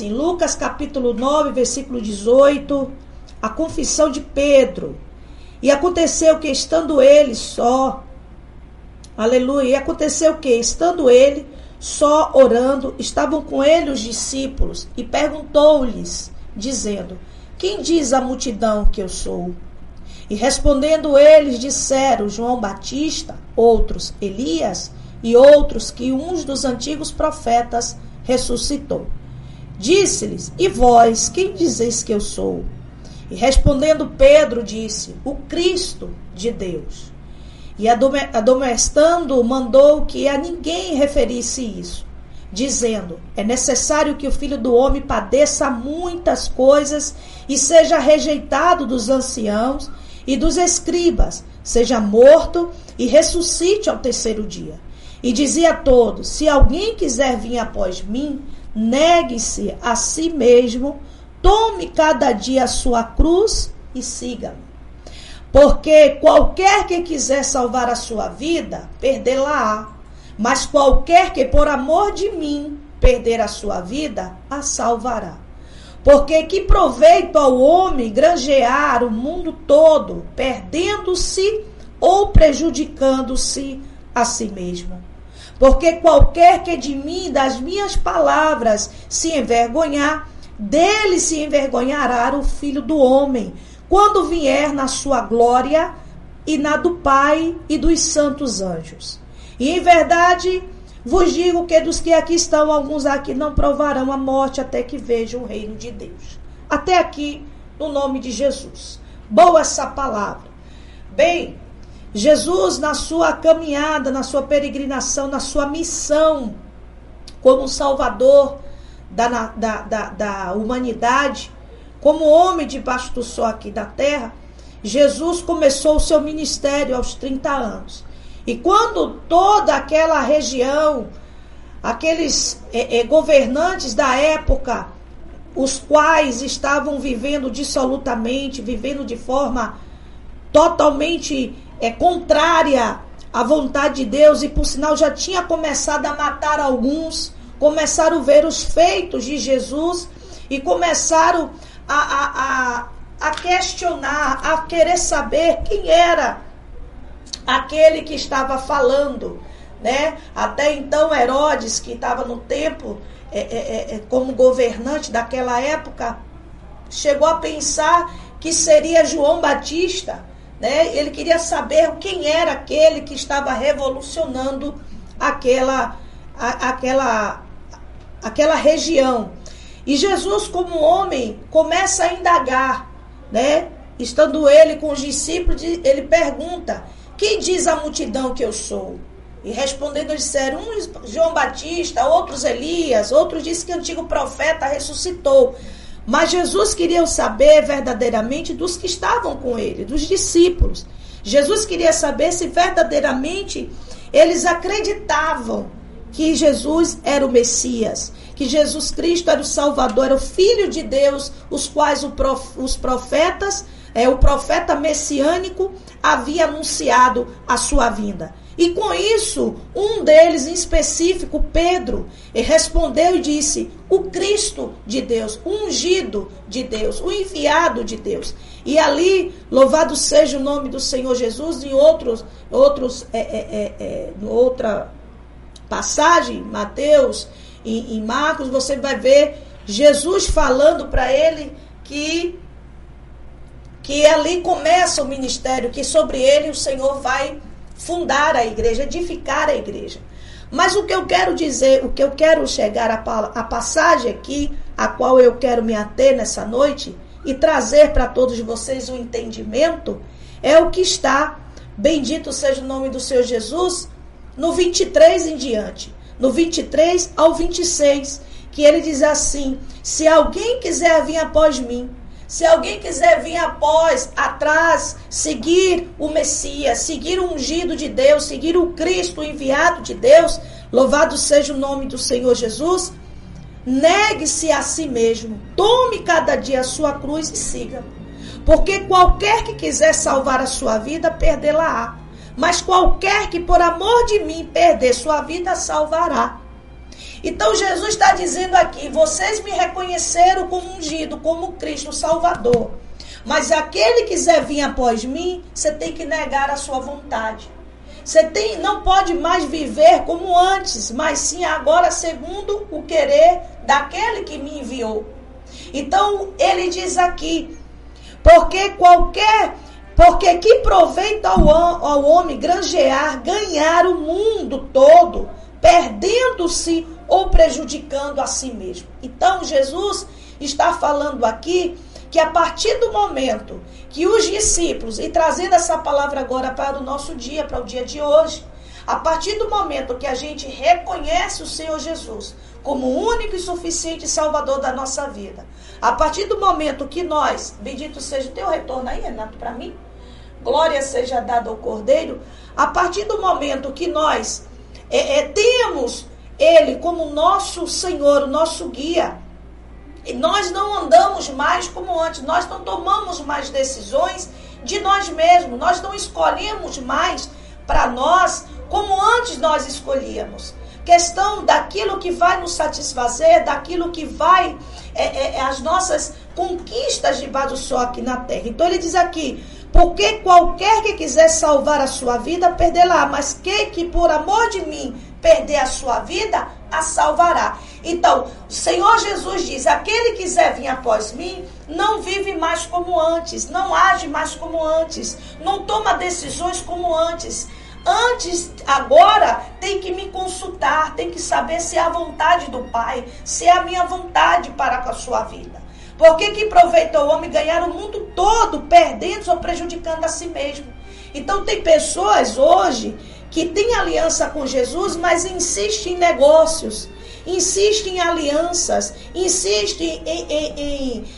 assim, Lucas capítulo 9, versículo 18, a confissão de Pedro. E aconteceu que estando ele só, aleluia, e aconteceu que estando ele só orando, estavam com ele os discípulos, e perguntou-lhes, dizendo, quem diz a multidão que eu sou? E respondendo eles, disseram, João Batista, outros Elias, e outros que uns dos antigos profetas ressuscitou. Disse-lhes, e vós, quem dizeis que eu sou? E respondendo Pedro, disse, o Cristo de Deus. E admoestando, mandou que a ninguém referisse isso, dizendo, é necessário que o Filho do Homem padeça muitas coisas e seja rejeitado dos anciãos e dos escribas, seja morto e ressuscite ao terceiro dia. E dizia a todos, se alguém quiser vir após mim, negue-se a si mesmo, tome cada dia a sua cruz e siga-me. Porque qualquer que quiser salvar a sua vida, perdê-la-á. Mas qualquer que por amor de mim perder a sua vida, a salvará. Porque que proveito ao homem granjear o mundo todo, perdendo-se ou prejudicando-se a si mesmo? Porque qualquer que de mim, das minhas palavras, se envergonhar, dele se envergonhará o Filho do Homem, quando vier na sua glória e na do Pai e dos santos anjos. E em verdade vos digo que dos que aqui estão, alguns aqui não provarão a morte até que vejam o reino de Deus. Até aqui, no nome de Jesus. Boa essa palavra. Bem, Jesus na sua caminhada, na sua peregrinação, na sua missão como Salvador da humanidade, como homem debaixo do sol aqui da terra, Jesus começou o seu ministério aos 30 anos. E quando toda aquela região, aqueles governantes da época, os quais estavam vivendo dissolutamente, vivendo de forma totalmente contrária à vontade de Deus, e por sinal já tinha começado a matar alguns, começaram a ver os feitos de Jesus e começaram a questionar, a querer saber quem era aquele que estava falando, né? Até então Herodes, que estava no templo como governante daquela época, chegou a pensar que seria João Batista, né? Ele queria saber quem era aquele que estava revolucionando aquela região. E Jesus, como homem, começa a indagar, né? Estando ele com os discípulos, ele pergunta, quem diz a multidão que eu sou? E respondendo, disseram, uns João Batista, outros Elias, outros dizem que o antigo profeta ressuscitou. Mas Jesus queria saber verdadeiramente dos que estavam com ele, dos discípulos. Jesus queria saber se verdadeiramente eles acreditavam que Jesus era o Messias, que Jesus Cristo era o Salvador, era o Filho de Deus, os quais os profetas, o profeta messiânico havia anunciado a sua vinda. E com isso, um deles em específico, Pedro, respondeu e disse, o Cristo de Deus, o ungido de Deus, o enviado de Deus. E ali, louvado seja o nome do Senhor Jesus, em outra passagem, Mateus e Marcos, você vai ver Jesus falando para ele que ali começa o ministério, que sobre ele o Senhor vai fundar a igreja, edificar a igreja. Mas o que eu quero dizer, o que eu quero chegar a passagem aqui, a qual eu quero me ater nessa noite e trazer para todos vocês o entendimento, é o que está, bendito seja o nome do Senhor Jesus, no 23 em diante, no 23 ao 26, que ele diz assim, se alguém quiser vir após mim, se alguém quiser vir atrás, seguir o Messias, seguir o ungido de Deus, seguir o Cristo, o enviado de Deus, louvado seja o nome do Senhor Jesus, negue-se a si mesmo, tome cada dia a sua cruz e siga. Porque qualquer que quiser salvar a sua vida, perdê-la-á. Mas qualquer que por amor de mim perder sua vida, salvará. Então Jesus está dizendo aqui, vocês me reconheceram como ungido, como Cristo Salvador. Mas aquele que quiser vir após mim, você tem que negar a sua vontade. Não pode mais viver como antes, mas sim agora segundo o querer daquele que me enviou. Então ele diz aqui, porque que proveito ao homem granjear, ganhar o mundo todo, perdendo-se ou prejudicando a si mesmo. Então Jesus está falando aqui que a partir do momento que os discípulos, e trazendo essa palavra agora para o nosso dia, para o dia de hoje, a partir do momento que a gente reconhece o Senhor Jesus como o único e suficiente Salvador da nossa vida, a partir do momento que nós, bendito seja o teu retorno aí, Renato, para mim, glória seja dada ao Cordeiro, a partir do momento que nós temos Ele como nosso Senhor, nosso guia, e nós não andamos mais como antes, nós não tomamos mais decisões de nós mesmos, nós não escolhemos mais para nós como antes nós escolhíamos. Questão daquilo que vai nos satisfazer, daquilo que vai, as nossas conquistas debaixo do sol aqui na terra. Então ele diz aqui, porque qualquer que quiser salvar a sua vida, perdê-la, mas que por amor de mim perder a sua vida, a salvará. Então, o Senhor Jesus diz, aquele que quiser vir após mim, não vive mais como antes, não age mais como antes, não toma decisões como antes. Antes, agora, tem que me consultar, tem que saber se é a vontade do Pai, se é a minha vontade para com a sua vida. Porque que proveita o homem ganhar o mundo todo, perdendo ou prejudicando a si mesmo? Então tem pessoas hoje que têm aliança com Jesus, mas insistem em negócios, insistem em alianças, insistem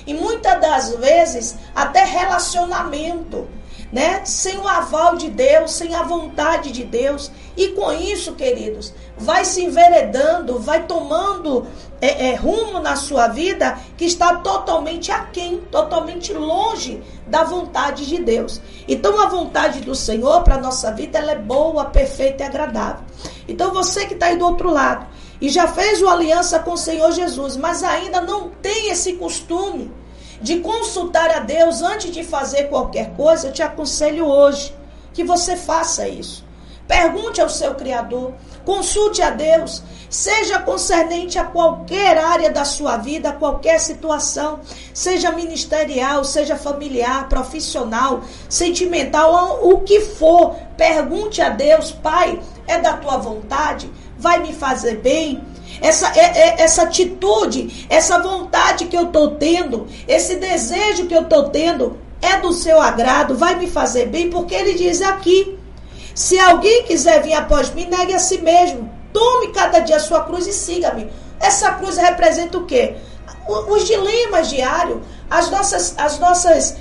em muitas das vezes até relacionamento, né? Sem o aval de Deus, sem a vontade de Deus. E com isso, queridos, vai se enveredando, vai tomando rumo na sua vida que está totalmente aquém, totalmente longe da vontade de Deus. Então a vontade do Senhor para a nossa vida, ela é boa, perfeita e agradável. Então você que está aí do outro lado e já fez uma aliança com o Senhor Jesus, mas ainda não tem esse costume de consultar a Deus antes de fazer qualquer coisa, eu te aconselho hoje que você faça isso. Pergunte ao seu Criador, consulte a Deus, seja concernente a qualquer área da sua vida, qualquer situação, seja ministerial, seja familiar, profissional, sentimental, o que for. Pergunte a Deus, Pai, é da tua vontade? Vai me fazer bem? Essa atitude, essa vontade que eu estou tendo, esse desejo que eu estou tendo, é do seu agrado, vai me fazer bem? Porque ele diz aqui, se alguém quiser vir após mim, negue a si mesmo, tome cada dia a sua cruz e siga-me. Essa cruz representa o quê? Os dilemas diários, as nossas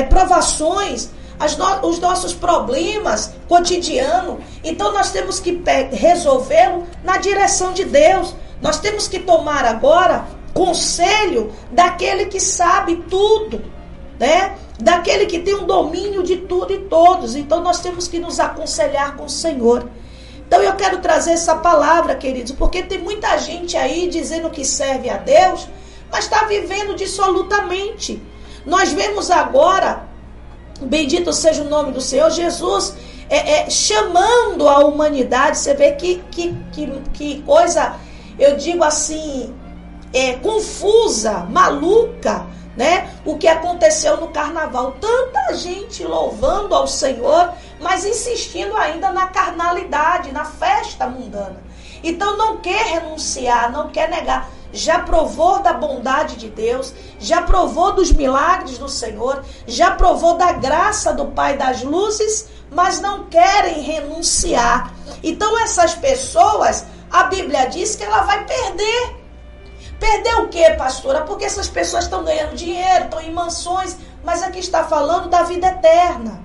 provações, os nossos problemas cotidianos. Então nós temos que resolvê-lo na direção de Deus. Nós temos que tomar agora conselho daquele que sabe tudo, né? Daquele que tem um domínio de tudo e todos. Então nós temos que nos aconselhar com o Senhor. Então eu quero trazer essa palavra, queridos, porque tem muita gente aí dizendo que serve a Deus, mas está vivendo dissolutamente. Nós vemos agora, bendito seja o nome do Senhor, Jesus chamando a humanidade. Você vê que coisa, eu digo assim, confusa, maluca, né? O que aconteceu no carnaval. Tanta gente louvando ao Senhor, mas insistindo ainda na carnalidade, na festa mundana. Então não quer renunciar, não quer negar. Já provou da bondade de Deus, já provou dos milagres do Senhor, já provou da graça do Pai das luzes, mas não querem renunciar. Então essas pessoas, a Bíblia diz que ela vai perder. Perder o quê, pastora? Porque essas pessoas estão ganhando dinheiro, estão em mansões, mas aqui está falando da vida eterna.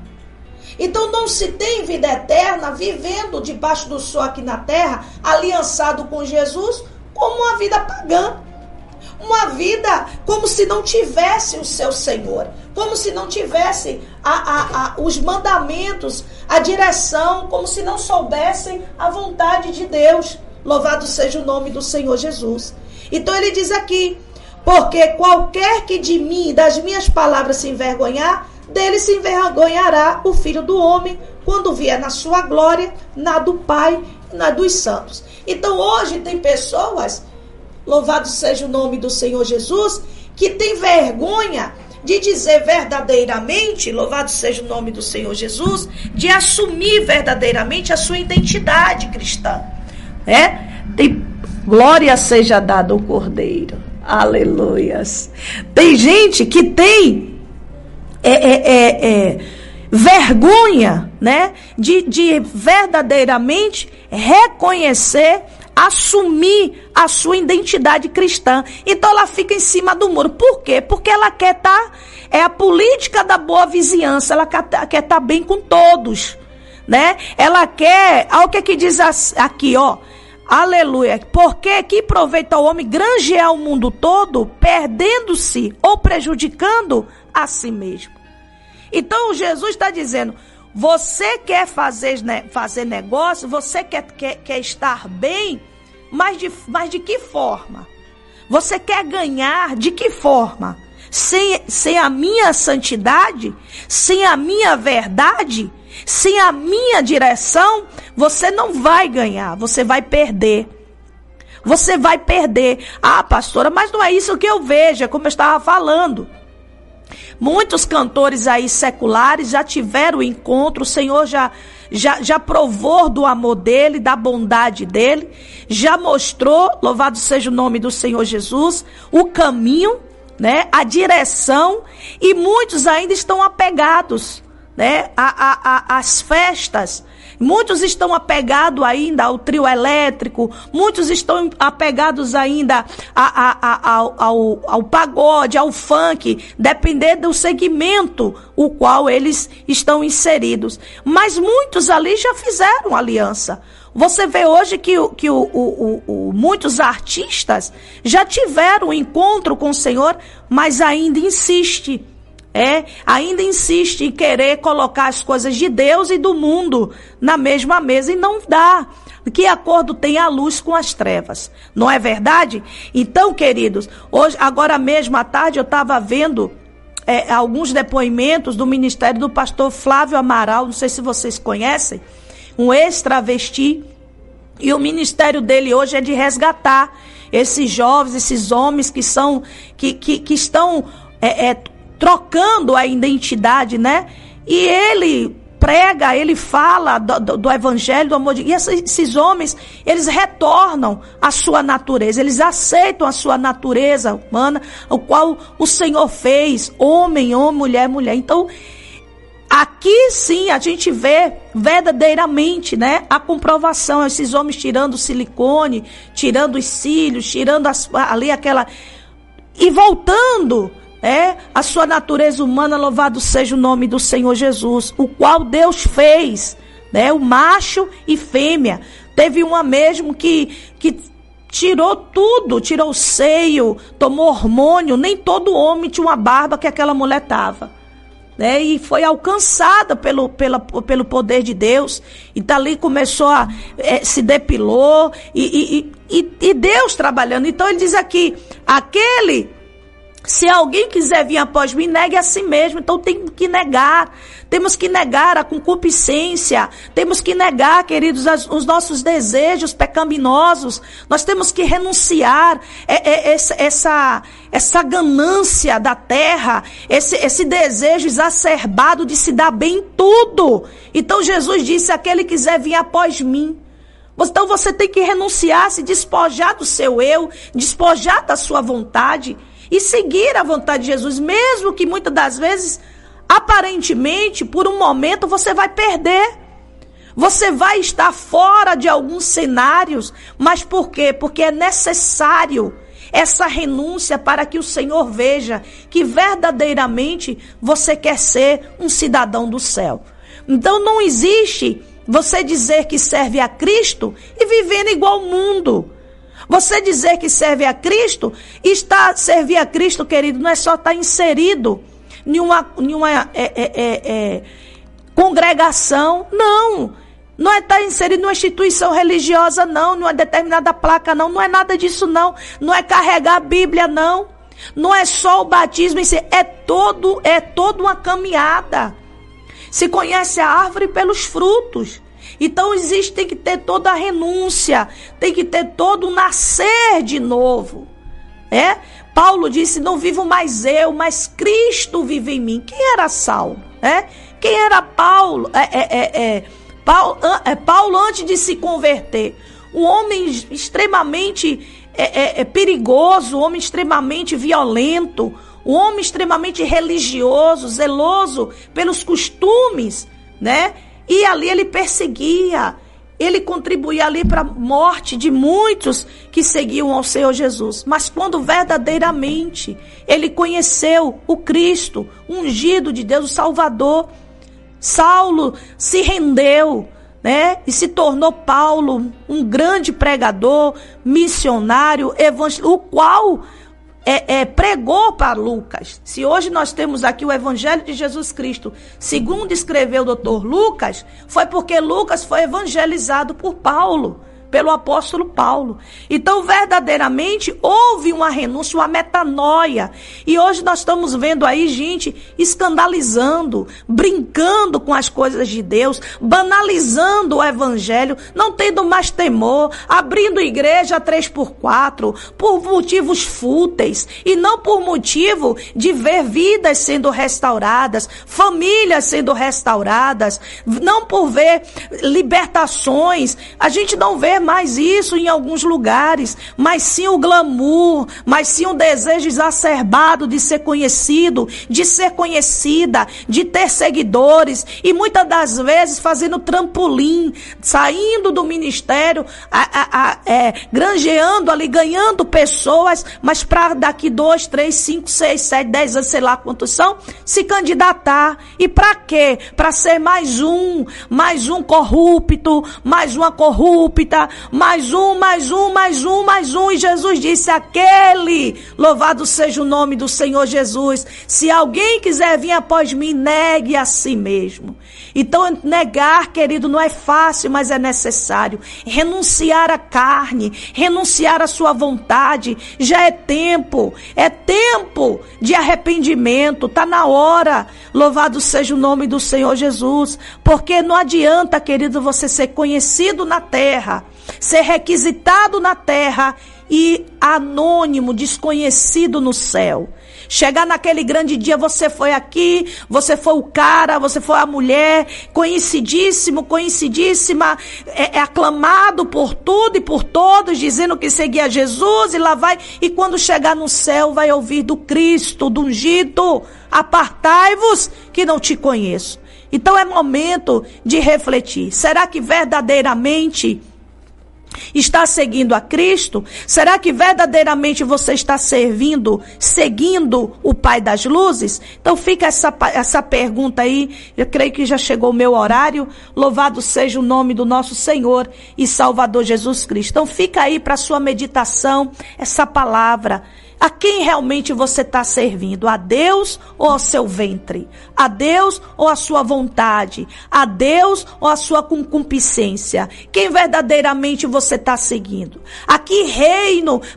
Então não se tem vida eterna vivendo debaixo do sol aqui na terra, aliançado com Jesus, como uma vida pagã. Uma vida como se não tivesse o seu Senhor, como se não tivesse os mandamentos, a direção, como se não soubessem a vontade de Deus. Louvado seja o nome do Senhor Jesus. Então ele diz aqui: porque qualquer que de mim, das minhas palavras se envergonhar, dele se envergonhará o Filho do Homem, quando vier na sua glória, na do Pai e na dos santos. Então hoje tem pessoas, louvado seja o nome do Senhor Jesus, que tem vergonha de dizer verdadeiramente, louvado seja o nome do Senhor Jesus, de assumir verdadeiramente a sua identidade cristã. Glória seja dada ao Cordeiro. Aleluias. Tem gente que tem vergonha, né, de verdadeiramente reconhecer, assumir a sua identidade cristã. Então ela fica em cima do muro. Por quê? Porque ela quer estar, é a política da boa vizinhança, ela quer estar bem com todos, né? Ela quer, olha o que diz aqui, ó. Aleluia. Porque que proveito ao homem granjear o mundo todo, perdendo-se ou prejudicando a si mesmo. Então Jesus está dizendo: você quer fazer negócio, você quer estar bem, mas de que forma? Você quer ganhar de que forma? Sem a minha santidade, sem a minha verdade, sem a minha direção, você não vai ganhar, você vai perder. Você vai perder. Ah, pastora, mas não é isso que eu vejo, é como eu estava falando. Muitos cantores aí seculares já tiveram encontro, o Senhor já provou do amor dele, da bondade dele, já mostrou, louvado seja o nome do Senhor Jesus, o caminho, né, a direção, e muitos ainda estão apegados, né, às festas. Muitos estão apegados ainda ao trio elétrico, muitos estão apegados ainda ao pagode, ao funk, dependendo do segmento o qual eles estão inseridos. Mas muitos ali já fizeram aliança. Você vê hoje que muitos artistas já tiveram um encontro com o Senhor, mas ainda insiste. Ainda insiste em querer colocar as coisas de Deus e do mundo na mesma mesa, e não dá. Que acordo tem a luz com as trevas? Não é verdade? Então, queridos, hoje, agora mesmo à tarde, eu estava vendo alguns depoimentos do ministério do pastor Flávio Amaral, não sei se vocês conhecem, um ex-travesti, e o ministério dele hoje é de resgatar esses jovens, esses homens que estão trocando a identidade, né? E ele prega, ele fala do evangelho, do amor de Deus. E esses homens, eles retornam à sua natureza, eles aceitam a sua natureza humana, o qual o Senhor fez, homem, mulher. Então, aqui sim a gente vê verdadeiramente, né, a comprovação, esses homens tirando o silicone, tirando os cílios, tirando ali aquela... e voltando... a sua natureza humana, louvado seja o nome do Senhor Jesus, o qual Deus fez, né? O macho e fêmea. Teve uma mesmo que tirou tudo, tirou o seio, tomou hormônio, nem todo homem tinha uma barba que aquela mulher tava, né? E foi alcançada pelo poder de Deus, e dali começou se depilou, e Deus trabalhando. Então ele diz aqui, se alguém quiser vir após mim, negue a si mesmo. Então temos que negar a concupiscência, temos que negar, queridos, os nossos desejos pecaminosos. Nós temos que renunciar essa ganância da terra, esse desejo exacerbado de se dar bem em tudo. Então Jesus disse: aquele que quiser vir após mim. Então você tem que renunciar, se despojar do seu eu, despojar da sua vontade e seguir a vontade de Jesus, mesmo que muitas das vezes, aparentemente, por um momento, você vai perder. Você vai estar fora de alguns cenários, mas por quê? Porque é necessário essa renúncia para que o Senhor veja que verdadeiramente você quer ser um cidadão do céu. Então não existe você dizer que serve a Cristo e vivendo igual ao mundo. Você dizer que serve a Cristo, servir a Cristo, querido, não é só estar inserido em uma congregação, não. Não é estar inserido numa instituição religiosa, não. Numa determinada placa, não. Não é nada disso, não. Não é carregar a Bíblia, não. Não é só o batismo em si. É toda uma caminhada. Se conhece a árvore pelos frutos. Então tem que ter toda a renúncia. Tem que ter todo o nascer de novo. Paulo disse, não vivo mais eu, mas Cristo vive em mim. Quem era Saulo? Quem era Paulo? Paulo antes de se converter. Um homem extremamente perigoso, um homem extremamente violento, um homem extremamente religioso, zeloso pelos costumes, E ali ele perseguia. Ele contribuía ali para a morte de muitos que seguiam ao Senhor Jesus. Mas quando verdadeiramente ele conheceu o Cristo, o ungido de Deus, o Salvador, Saulo se rendeu, e se tornou Paulo um grande pregador, missionário, evangelista, o qual pregou para Lucas. Se hoje nós temos aqui o Evangelho de Jesus Cristo, segundo escreveu o Dr. Lucas, foi porque Lucas foi evangelizado por Paulo, pelo apóstolo Paulo. Então, verdadeiramente, houve uma renúncia, uma metanoia. E hoje nós estamos vendo aí gente escandalizando, brincando com as coisas de Deus, banalizando o evangelho, não tendo mais temor, abrindo igreja 3x4, por motivos fúteis, e não por motivo de ver vidas sendo restauradas, famílias sendo restauradas, não por ver libertações. A gente não vê mais isso em alguns lugares, mas sim o glamour, mas sim o desejo exacerbado de ser conhecido, de ser conhecida, de ter seguidores, e muitas das vezes fazendo trampolim, saindo do ministério, granjeando ali, ganhando pessoas, mas para daqui 2, 3, 5, 6, 7, 10 anos, sei lá quantos são, se candidatar. E para quê? Para ser mais um corrupto, mais uma corrupta, mais um, e Jesus disse, louvado seja o nome do Senhor Jesus, se alguém quiser vir após mim, negue a si mesmo. Então, negar, querido, não é fácil, mas é necessário. Renunciar à carne, renunciar à sua vontade, já é tempo de arrependimento, está na hora, louvado seja o nome do Senhor Jesus, porque não adianta, querido, você ser conhecido na terra, ser requisitado na terra e anônimo, desconhecido no céu. Chegar naquele grande dia, você foi aqui, você foi o cara, você foi a mulher, conhecidíssima, aclamado por tudo e por todos, dizendo que seguia Jesus, e lá vai, e quando chegar no céu, vai ouvir do Cristo, do ungido, apartai-vos que não te conheço. Então é momento de refletir, será que verdadeiramente está seguindo a Cristo? Será que verdadeiramente você está seguindo o Pai das Luzes? Então fica essa pergunta aí. Eu creio que já chegou o meu horário. Louvado seja o nome do nosso Senhor e Salvador Jesus Cristo. Então fica aí para sua meditação essa palavra. A quem realmente você está servindo? A Deus ou ao seu ventre? A Deus ou à sua vontade? A Deus ou à sua concupiscência? Quem verdadeiramente você está seguindo?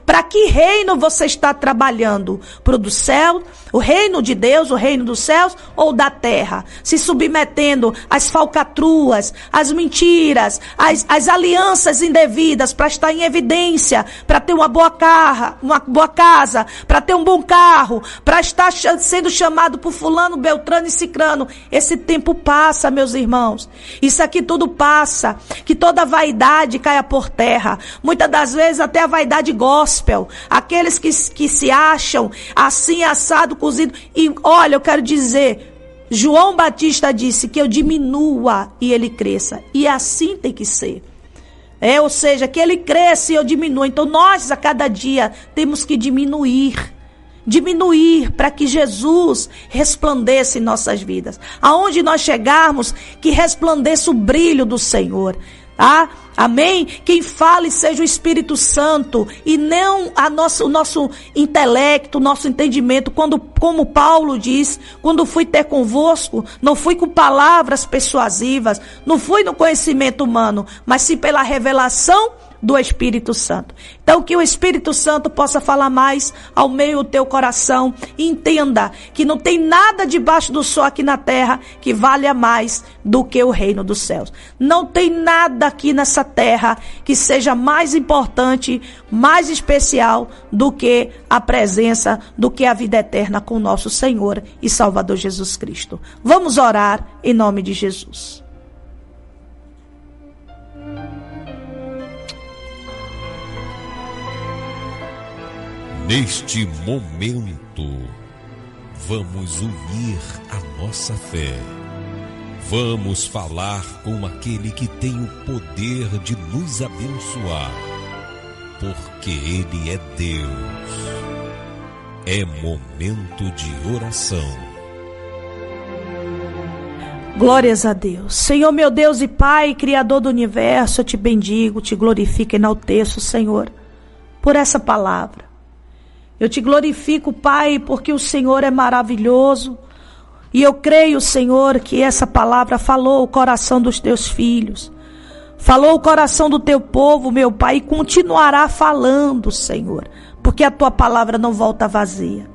Para que reino você está trabalhando? Para o do céu, o reino de Deus, o reino dos céus, ou da terra? Se submetendo às falcatruas, às mentiras, às alianças indevidas para estar em evidência, para ter uma boa casa, para ter um bom carro, para estar sendo chamado por fulano, beltrano e cicrano. Esse tempo passa, meus irmãos. Isso aqui tudo passa. Que toda vaidade caia por terra. Muitas das vezes até a vaidade gospel. Aqueles que se acham assim, assado, cozido. E olha, eu quero dizer, João Batista disse que eu diminua e ele cresça. E assim tem que ser. Ou seja, que ele cresça e eu diminua. Então nós a cada dia temos que diminuir para que Jesus resplandeça em nossas vidas. Aonde nós chegarmos, que resplandeça o brilho do Senhor. Tá? Amém? Quem fale seja o Espírito Santo e não o nosso intelecto, o nosso entendimento. Como Paulo diz, quando fui ter convosco, não fui com palavras persuasivas, não fui no conhecimento humano, mas sim pela revelação do Espírito Santo. Então que o Espírito Santo possa falar mais ao meio do teu coração e entenda que não tem nada debaixo do sol aqui na terra que valha mais do que o reino dos céus. Não tem nada aqui nessa terra que seja mais importante, mais especial do que a presença, do que a vida eterna com o nosso Senhor e Salvador Jesus Cristo. Vamos orar em nome de Jesus. Neste momento, vamos unir a nossa fé. Vamos falar com aquele que tem o poder de nos abençoar, porque Ele é Deus. É momento de oração. Glórias a Deus. Senhor, meu Deus e Pai, Criador do universo, eu te bendigo, te glorifico e enalteço, Senhor, por essa palavra. Eu te glorifico, Pai, porque o Senhor é maravilhoso. E eu creio, Senhor, que essa palavra falou o coração dos teus filhos. Falou o coração do teu povo, meu Pai, e continuará falando, Senhor. Porque a tua palavra não volta vazia.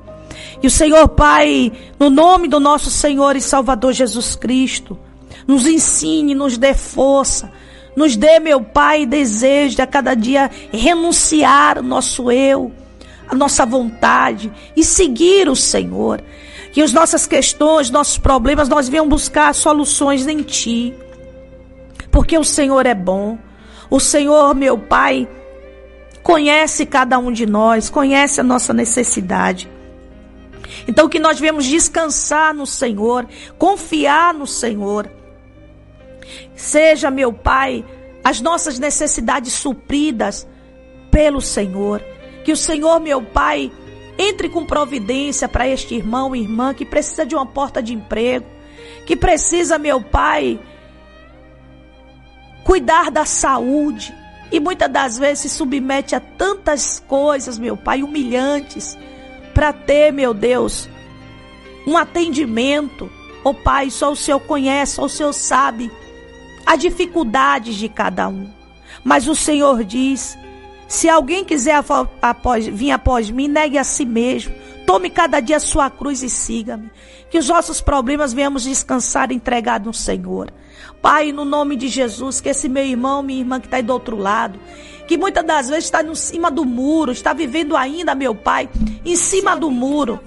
E o Senhor, Pai, no nome do nosso Senhor e Salvador Jesus Cristo, nos ensine, nos dê força. Nos dê, meu Pai, desejo de a cada dia renunciar o nosso eu, a nossa vontade e seguir o Senhor. Que as nossas questões, nossos problemas, nós venhamos buscar soluções em Ti. Porque o Senhor é bom. O Senhor, meu Pai, conhece cada um de nós, conhece a nossa necessidade. Então que nós venhamos descansar no Senhor, confiar no Senhor. Seja, meu Pai, as nossas necessidades supridas pelo Senhor. Que o Senhor, meu Pai, entre com providência para este irmão e irmã que precisa de uma porta de emprego, que precisa, meu Pai, cuidar da saúde e muitas das vezes se submete a tantas coisas, meu Pai, humilhantes, para ter, meu Deus, um atendimento. Ó Pai, só o Senhor conhece, só o Senhor sabe as dificuldades de cada um. Mas o Senhor diz: se alguém quiser vir após mim, negue a si mesmo. Tome cada dia a sua cruz e siga-me. Que os nossos problemas venhamos descansar e entregar no Senhor. Pai, no nome de Jesus, que esse meu irmão, minha irmã que está aí do outro lado, que muitas das vezes está em cima do muro, está vivendo ainda, meu Pai, em cima do muro.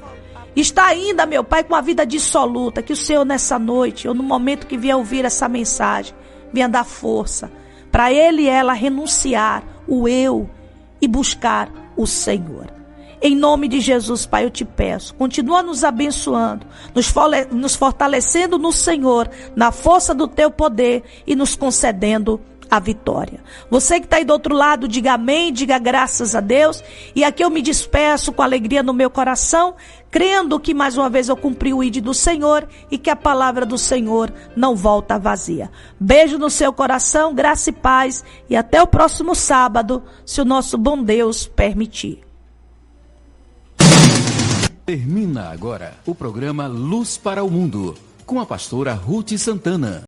Está ainda, meu Pai, com a vida dissoluta. Que o Senhor nessa noite, ou no momento que vier ouvir essa mensagem, venha dar força para ele e ela renunciar o eu e buscar o Senhor. Em nome de Jesus, Pai, eu te peço, continua nos abençoando, nos fortalecendo no Senhor, na força do teu poder e nos concedendo a vitória. Você que está aí do outro lado, diga amém, diga graças a Deus. E aqui eu me despeço com alegria no meu coração, crendo que mais uma vez eu cumpri o ID do Senhor e que a palavra do Senhor não volta vazia. Beijo no seu coração, graça e paz, e até o próximo sábado, se o nosso bom Deus permitir. Termina agora o programa Luz para o Mundo, com a pastora Ruth Santana.